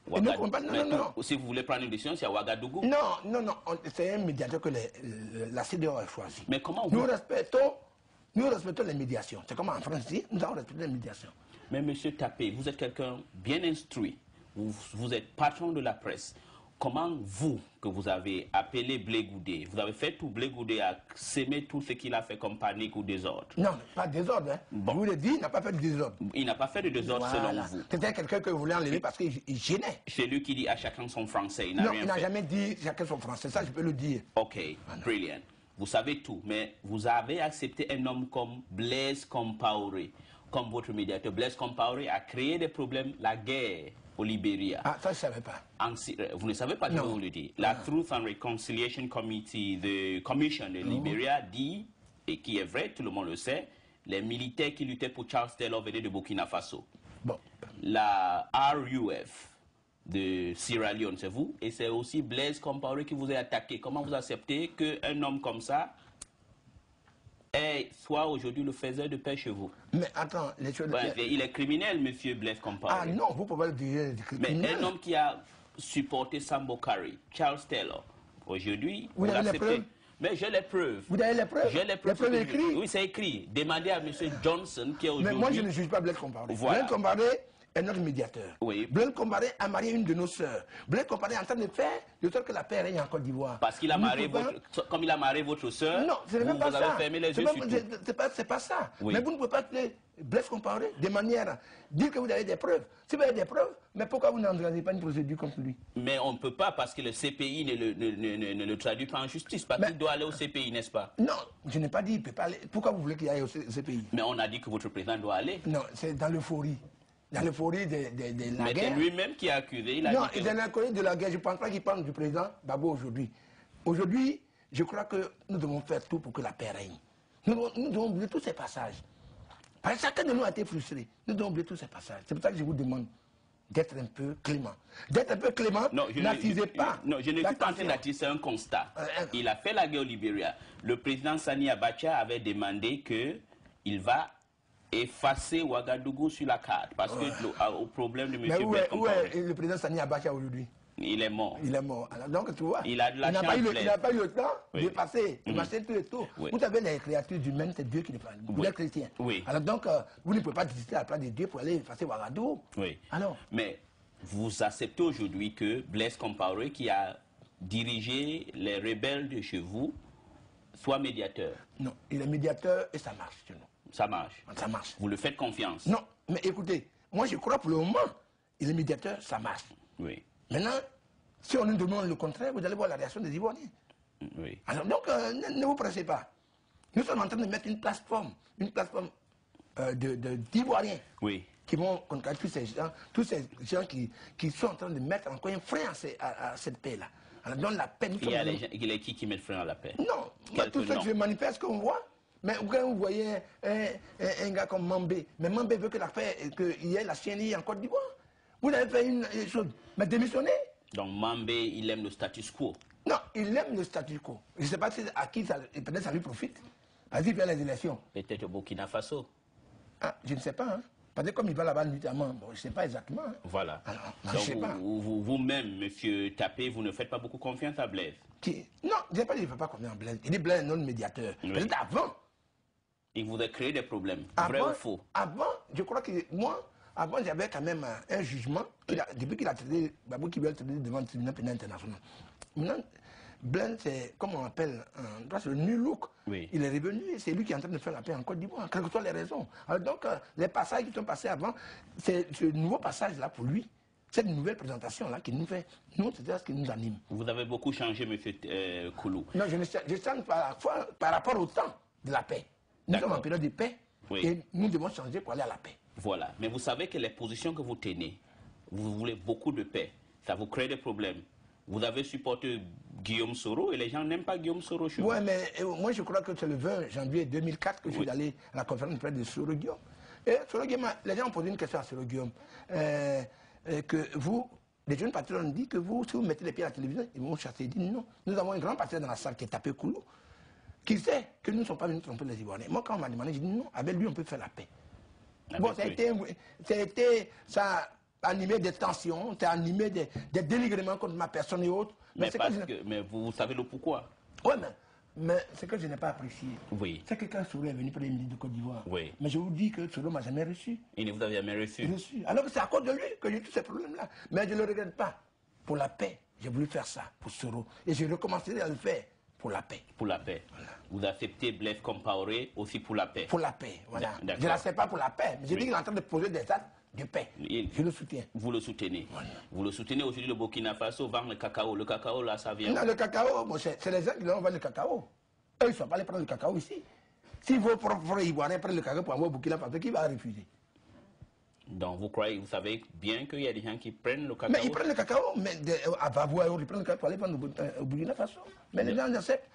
Ouagadougou. Non. Si vous voulez prendre une décision, c'est à Ouagadougou. Non. C'est un médiateur que la CEDEAO a choisi. Mais comment nous respectons les médiations. C'est comme en France ici, nous avons respecté les médiations. Mais monsieur Tapé, vous êtes quelqu'un bien instruit. Vous êtes patron de la presse. Comment vous, que vous avez appelé Blé Goudé, vous avez fait tout, Blé Goudé a sémé tout ce qu'il a fait comme panique ou désordre? Non, pas désordre. Hein. Bon. Vous le dites, il n'a pas fait de désordre. Il n'a pas fait de désordre selon vous. C'était quelqu'un que vous voulez enlever parce qu'il gênait. C'est lui qui dit à chacun son français. Non, il n'a jamais dit chacun son français. Ça, je peux le dire. Ok, brilliant. Vous savez tout, mais vous avez accepté un homme comme Blaise Compaoré, comme votre médiateur. Blaise Compaoré a créé des problèmes, la guerre au Libéria. Ah, ça, je ne savais pas. Vous ne savez pas, je vais vous le dire. La Truth and Reconciliation Committee, the Commission de Libéria dit, et qui est vrai, tout le monde le sait, les militaires qui luttaient pour Charles Taylor venaient de Burkina Faso. Bon. La RUF de Sierra Leone, c'est vous, et c'est aussi Blaise Compaoré qui vous a attaqué. Comment vous acceptez qu'un homme comme ça soit aujourd'hui le faiseur de paix chez vous? Mais attends, les choses... il est criminel, monsieur Blaise Compaoré. Ah non, vous pouvez le dire criminel. Mais un homme qui a supporté Sambo Carey, Charles Taylor, aujourd'hui, vous avez les preuves? Mais j'ai les preuves. Vous avez les preuves? J'ai les preuves. Les preuves écrites? Oui, c'est écrit. Demandez à monsieur Johnson qui est aujourd'hui... Mais moi, je ne juge pas Blaise Compaoré. Voilà. Blaise Compaoré est notre médiateur. Oui. Blaise Compaoré a marié une de nos sœurs. Blaise Compaoré est en train de faire de sorte que la paix règne en Côte d'Ivoire. Parce qu'il a marié comme il a marié votre sœur. Non, ce n'est même pas ça. Vous avez fermé les yeux sur tout. C'est pas ça. Oui. Mais vous ne pouvez pas appeler Blaise Compaoré de manière dire que vous avez des preuves. Si vous avez des preuves, mais pourquoi vous n'engagez pas une procédure contre lui? Mais on ne peut pas parce que le CPI ne le traduit pas en justice. Parce qu'il doit aller au CPI, n'est-ce pas? Non, je n'ai pas dit il ne peut pas aller. Pourquoi vous voulez qu'il aille au CPI? Mais on a dit que votre président doit aller. Non, c'est dans l'euphorie. Dans l'euphorie de la guerre. Mais c'est lui-même qui a accusé. Non, il est dans l'euphorie de la guerre. Je ne pense pas qu'il parle du président Babo aujourd'hui. Aujourd'hui, je crois que nous devons faire tout pour que la paix règne. Nous devons oublier tous ces passages. Parce que chacun de nous a été frustré. Nous devons oublier tous ces passages. C'est pour ça que je vous demande d'être un peu clément. D'être un peu clément, n'attisez pas. Non, je ne suis pas en train d'attiser, c'est un constat. Il a fait la guerre au Libéria. Le président Sani Abacha avait demandé qu'il va effacer Ouagadougou sur la carte. Parce que au problème de M. Mais où est le président Sani Abacha aujourd'hui? Il est mort. Il est mort. Alors, donc, tu vois, il n'a pas eu le temps de passer, de marcher tous les tours. Oui. Vous savez, les créatures humaines, c'est Dieu qui les parle. Vous êtes chrétien. Oui. Alors, donc, vous ne pouvez pas visiter à la place de Dieu pour aller effacer Ouagadougou. Oui. Alors. Mais vous acceptez aujourd'hui que Blaise Compaoré, qui a dirigé les rebelles de chez vous, soit médiateur? Non, il est médiateur et ça marche chez nous. Ça marche? Ça marche. Vous le faites confiance? Non, mais écoutez, moi je crois pour le moment, il est médiateur, ça marche. Oui. Maintenant, si on nous demande le contraire, vous allez voir la réaction des Ivoiriens. Oui. Alors donc, ne vous pressez pas. Nous sommes en train de mettre une plateforme d'Ivoiriens qui vont contacter tous ces gens qui sont en train de mettre encore un frein à cette paix-là. Alors donc la paix... Il y a les gens qui mettent frein à la paix? Non, tous ceux qui se manifestent qu'on voit. Mais quand vous voyez un gars comme Mambé, mais Mambé veut que la paix, qu'il y ait la CNI en Côte d'Ivoire. Vous avez fait une chose, mais démissionner. Donc Mambé, il aime le status quo? Non, il aime le status quo. Je ne sais pas à qui peut-être ça lui profite. Vas-y, faire les élections. Peut-être au Burkina Faso. Ah, je ne sais pas. Hein. Parce que comme il va là-bas notamment, bon, je ne sais pas exactement. Hein. Voilà. Alors, donc vous-même, monsieur Tapé, vous ne faites pas beaucoup confiance à Blaise? Non, je ne sais pas qu'il ne fait pas confiance à Blaise. Il dit Blaise est non médiateur. Oui. Peut-être avant. Il vous a créé des problèmes, vrai ou faux? Avant, je crois que moi, avant j'avais quand même un jugement, depuis qu'il a traité, Babou qui veut traiter devant le tribunal pénal international. Maintenant, Blaise, c'est, comme on appelle, c'est le new look. Oui. Il est revenu, c'est lui qui est en train de faire la paix en Côte d'Ivoire, quelles que soient les raisons. Alors donc, les passages qui sont passés avant, c'est ce nouveau passage-là pour lui, cette nouvelle présentation-là qui nous fait, nous, c'est ce qui nous anime. Vous avez beaucoup changé, monsieur Koulou. Non, je change par rapport au temps de la paix. Nous sommes en période de paix et nous devons changer pour aller à la paix. Voilà. Mais vous savez que les positions que vous tenez, vous voulez beaucoup de paix. Ça vous crée des problèmes. Vous avez supporté Guillaume Soro et les gens n'aiment pas Guillaume Soro chez vous. Oui, mais moi je crois que c'est le 20 janvier 2004 que je suis allé à la conférence de presse de Soro Guillaume. Et Soro Guillaume, les gens ont posé une question à Soro Guillaume. Que vous, les jeunes patrons ont dit que vous, si vous mettez les pieds à la télévision, ils vont vous chasser. Ils disent non. Nous avons un grand partenaire dans la salle qui est Tapé Koulou, qui sait que nous ne sommes pas venus tromper les Ivoiriens. Moi, quand on m'a demandé, j'ai dit non, avec lui, on peut faire la paix. Bon, ça a été animé des tensions, tu as animé des dénigrements contre ma personne et autres. Mais vous savez le pourquoi? Oui, mais c'est que je n'ai pas apprécié. Oui. C'est que quand Soro est venu Premier ministre de Côte d'Ivoire, oui. Mais je vous dis que Soro ne m'a jamais reçu. Il ne vous a jamais reçu. Alors que c'est à cause de lui que j'ai tous ces problèmes-là. Mais je ne le regrette pas. Pour la paix, j'ai voulu faire ça pour Soro. Et je recommencerai à le faire pour la paix. Pour la paix. Voilà. Vous acceptez Blaise Compaoré aussi pour la paix. Pour la paix, voilà. Je ne l'accepte pas pour la paix. Mais je dis qu'il est en train de poser des actes de paix. Je le soutiens. Vous le soutenez. Voilà. Vous le soutenez. Aujourd'hui, le Burkina Faso vend le cacao. Le cacao, là, ça vient. Non, le cacao, bon, c'est les gens qui leur vendent le cacao. Eux, ils ne sont pas allés prendre le cacao ici. S'ils vont prendre Ivoiriens prendre le cacao pour avoir au Burkina Faso, qui va refuser? Donc vous savez bien qu'il y a des gens qui prennent le cacao. Mais ils prennent le cacao, mais à Babou, ils prennent le cacao pour aller prendre au Burkina Faso. Mais les gens acceptent.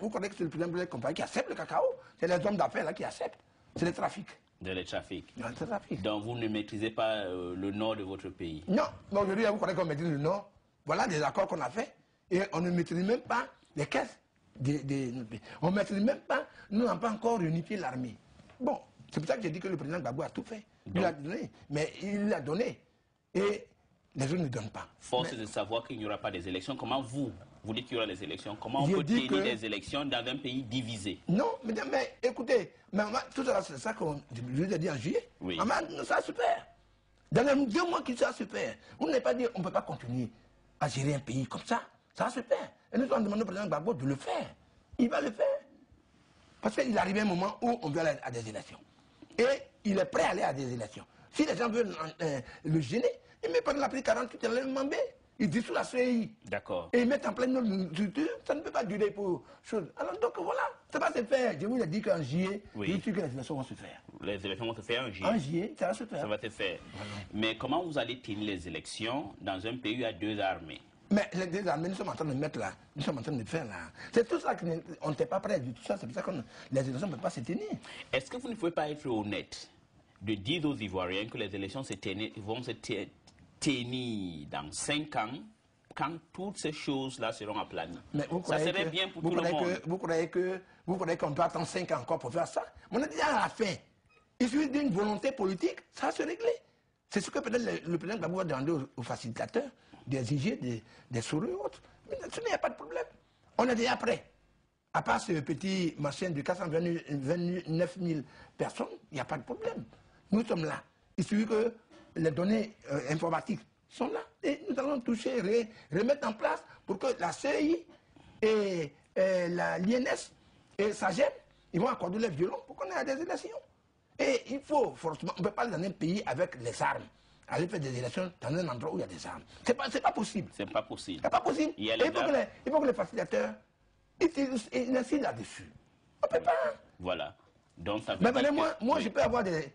Vous connaissez que c'est le président de la compagnie qui accepte le cacao? C'est les hommes d'affaires là qui acceptent. C'est le trafic. Le trafic. Le trafic. Donc vous ne maîtrisez pas le nord de votre pays? Non. Mais aujourd'hui, vous connaissez qu'on maîtrise le nord. Voilà des accords qu'on a faits. Et on ne maîtrise même pas les caisses. On ne maîtrise même pas. Nous n'avons pas encore unifié l'armée. Bon, c'est pour ça que j'ai dit que le président Gbagbo a tout fait. Il l'a donné. Mais il l'a donné. Et les autres ne donnent pas. Force est de savoir qu'il n'y aura pas des élections. Comment vous dites qu'il y aura des élections? Comment on peut tenir des élections dans un pays divisé? Non, mais écoutez, tout ça, c'est ça que je vous ai dit en juillet. Oui. Ça se perd. Dans les 2 mois qu'il ça se perd. Vous n'avez pas dit on ne peut pas continuer à gérer un pays comme ça. Ça se perd. Et nous avons demandé au président Gbagbo de le faire. Il va le faire. Parce qu'il arrive un moment où on veut aller à des élections. Et il est prêt à aller à des élections. Si les gens veulent le gêner, ils mettent pendant la prise 48 heures, le Mambé. Ils disent sous la CI. D'accord. Et ils mettent en pleine notre structure, ça ne peut pas durer pour chose. Alors donc voilà, ça va se faire. Je vous ai dit qu'en juillet, je suis sûr que les élections vont se faire. Les élections vont se faire en juillet. En juillet, ça va se faire. Ça va se faire. Voilà. Mais comment vous allez tenir les élections dans un pays où il y a 2 armées? Mais les 2 armées, nous sommes en train de mettre là. Nous sommes en train de faire là. C'est tout ça qu'on n'était pas prêt du tout ça. C'est pour ça que les élections ne peuvent pas se tenir. Est-ce que vous ne pouvez pas être honnête de dire aux Ivoiriens que les élections vont se tenir dans 5 ans quand toutes ces choses-là seront aplanies? Ça serait bien pour tout le monde. Vous croyez qu'on doit attendre 5 ans encore pour faire ça? On a déjà à la fin. Il suffit d'une volonté politique, ça va se régler. C'est ce que peut-être le président Gbagbo va demander aux facilitateurs d'exiger des Soro et autres. Mais il n'y a pas de problème. On est déjà prêt. À part ce petit machin de 429 000 personnes, il n'y a pas de problème. Nous sommes là. Il suffit que les données informatiques sont là. Et nous allons toucher, remettre en place pour que la CI et l'INS et SAGEM, ils vont accorder les violons pour qu'on ait des élections. Et il faut forcément, on ne peut pas aller dans un pays avec les armes. Aller faire des élections dans un endroit où il y a des armes. C'est pas possible. C'est pas possible. C'est pas possible. Il faut que les facilitateurs insistent là-dessus. On ne peut pas. Voilà. Donc ça veut mais dire moi je peux avoir des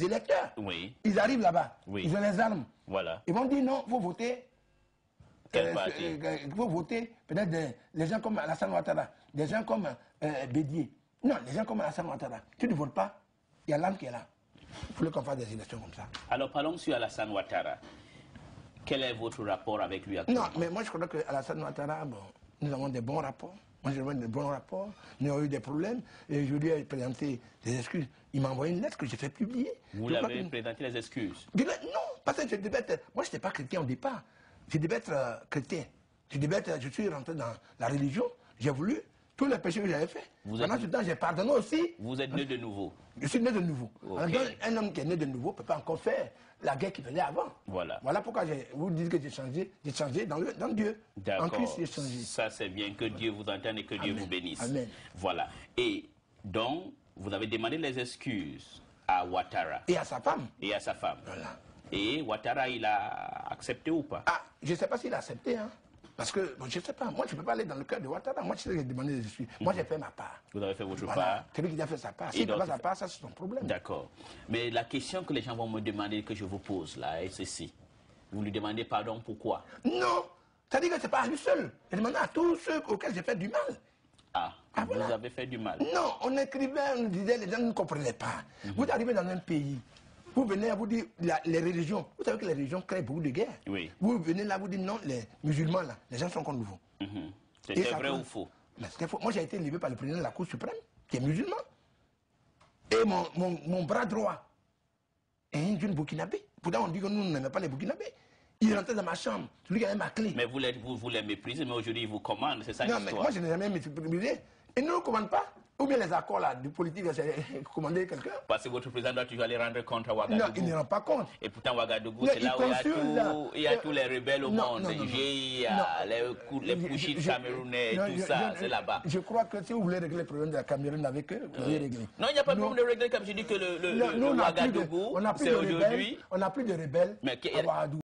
électeurs. Oui. Ils arrivent là-bas. Oui. Ils ont les armes. Voilà. Ils vont dire non, il faut voter. Quel parti? Il faut voter peut-être des gens comme Alassane Ouattara, des gens comme Bédier. Non, les gens comme Alassane Ouattara. Tu ne votes pas, il y a l'arme qui est là. Il faut qu'on fasse des élections comme ça. Alors parlons sur Alassane Ouattara. Quel est votre rapport avec lui actuellement? Non, mais moi je crois que Alassane Ouattara, bon, nous avons des bons rapports. Moi, j'ai des bons rapports. Nous avons eu des problèmes. Et je lui ai présenté des excuses. Il m'a envoyé une lettre que j'ai fait publier. Vous l'avez présenté les excuses? Non, parce que je devais être... Moi, je n'étais pas chrétien au départ. Je devais être chrétien. Je suis rentré dans la religion. J'ai voulu tous les péchés que j'avais faits. Pendant ce temps, j'ai pardonné aussi. Vous êtes né de nouveau? Je suis né de nouveau. Okay. Un homme qui est né de nouveau ne peut pas encore faire la guerre qu'il faisait avant. Voilà. Voilà pourquoi vous dites que j'ai changé dans Dieu. D'accord. En Christ, j'ai changé. Ça, c'est bien. Que Dieu vous entende et que Dieu vous bénisse. Amen. Voilà. Et donc, vous avez demandé les excuses à Ouattara. Et à sa femme. Et à sa femme. Voilà. Et Ouattara, il a accepté ou pas? Ah, je ne sais pas s'il a accepté, hein. Parce que, bon, je ne sais pas, moi je ne peux pas aller dans le cœur de Ouattara. Moi je sais que j'ai demandé des excuses. Moi j'ai fait ma part. Vous avez fait votre voilà. part. C'est lui qui a fait sa part. S'il n'a pas sa part, ça c'est son problème. D'accord. Mais la question que les gens vont me demander, que je vous pose là, est ceci. Vous lui demandez pardon pourquoi? Non. C'est-à-dire que ce n'est pas à lui seul. Je demande à tous ceux auxquels j'ai fait du mal. Ah, voilà. Vous avez fait du mal? Non, on écrivait, on disait, les gens ne comprenaient pas. Vous arrivez dans un pays. Vous venez à vous dire, les religions, vous savez que les religions créent beaucoup de guerres. Oui. Vous venez là, vous dites non, les musulmans là, les gens sont contre vous. C'était vrai ou faux? C'était faux. Moi j'ai été élevé par le président de la Cour suprême, qui est musulman. Et mon bras droit, un jeune Burkinabé. Pourtant, on dit que nous n'aimons pas les Burkinabés. Il rentrait dans ma chambre, celui qui avait ma clé. Mais vous les méprisez, mais aujourd'hui, ils vous commandent, c'est ça Non, l'histoire. mais moi, je n'ai jamais méprisé. Ils ne nous commandent pas. Ou bien les accords là, du politique, c'est commander quelqu'un. Parce que votre président doit toujours aller rendre compte à Ouagadougou. Non, il ne rend pas compte. Et pourtant, Ouagadougou, c'est là où il y a tous les rebelles au monde. GIA, les Pouchis camerounais, tout ça, c'est là-bas. Je crois que si vous voulez régler le problème de la Cameroun avec eux, vous allez régler. Non, il n'y a pas de problème de régler, comme je dis que le Ouagadougou, c'est aujourd'hui. On n'a plus de rebelles à Ouagadougou.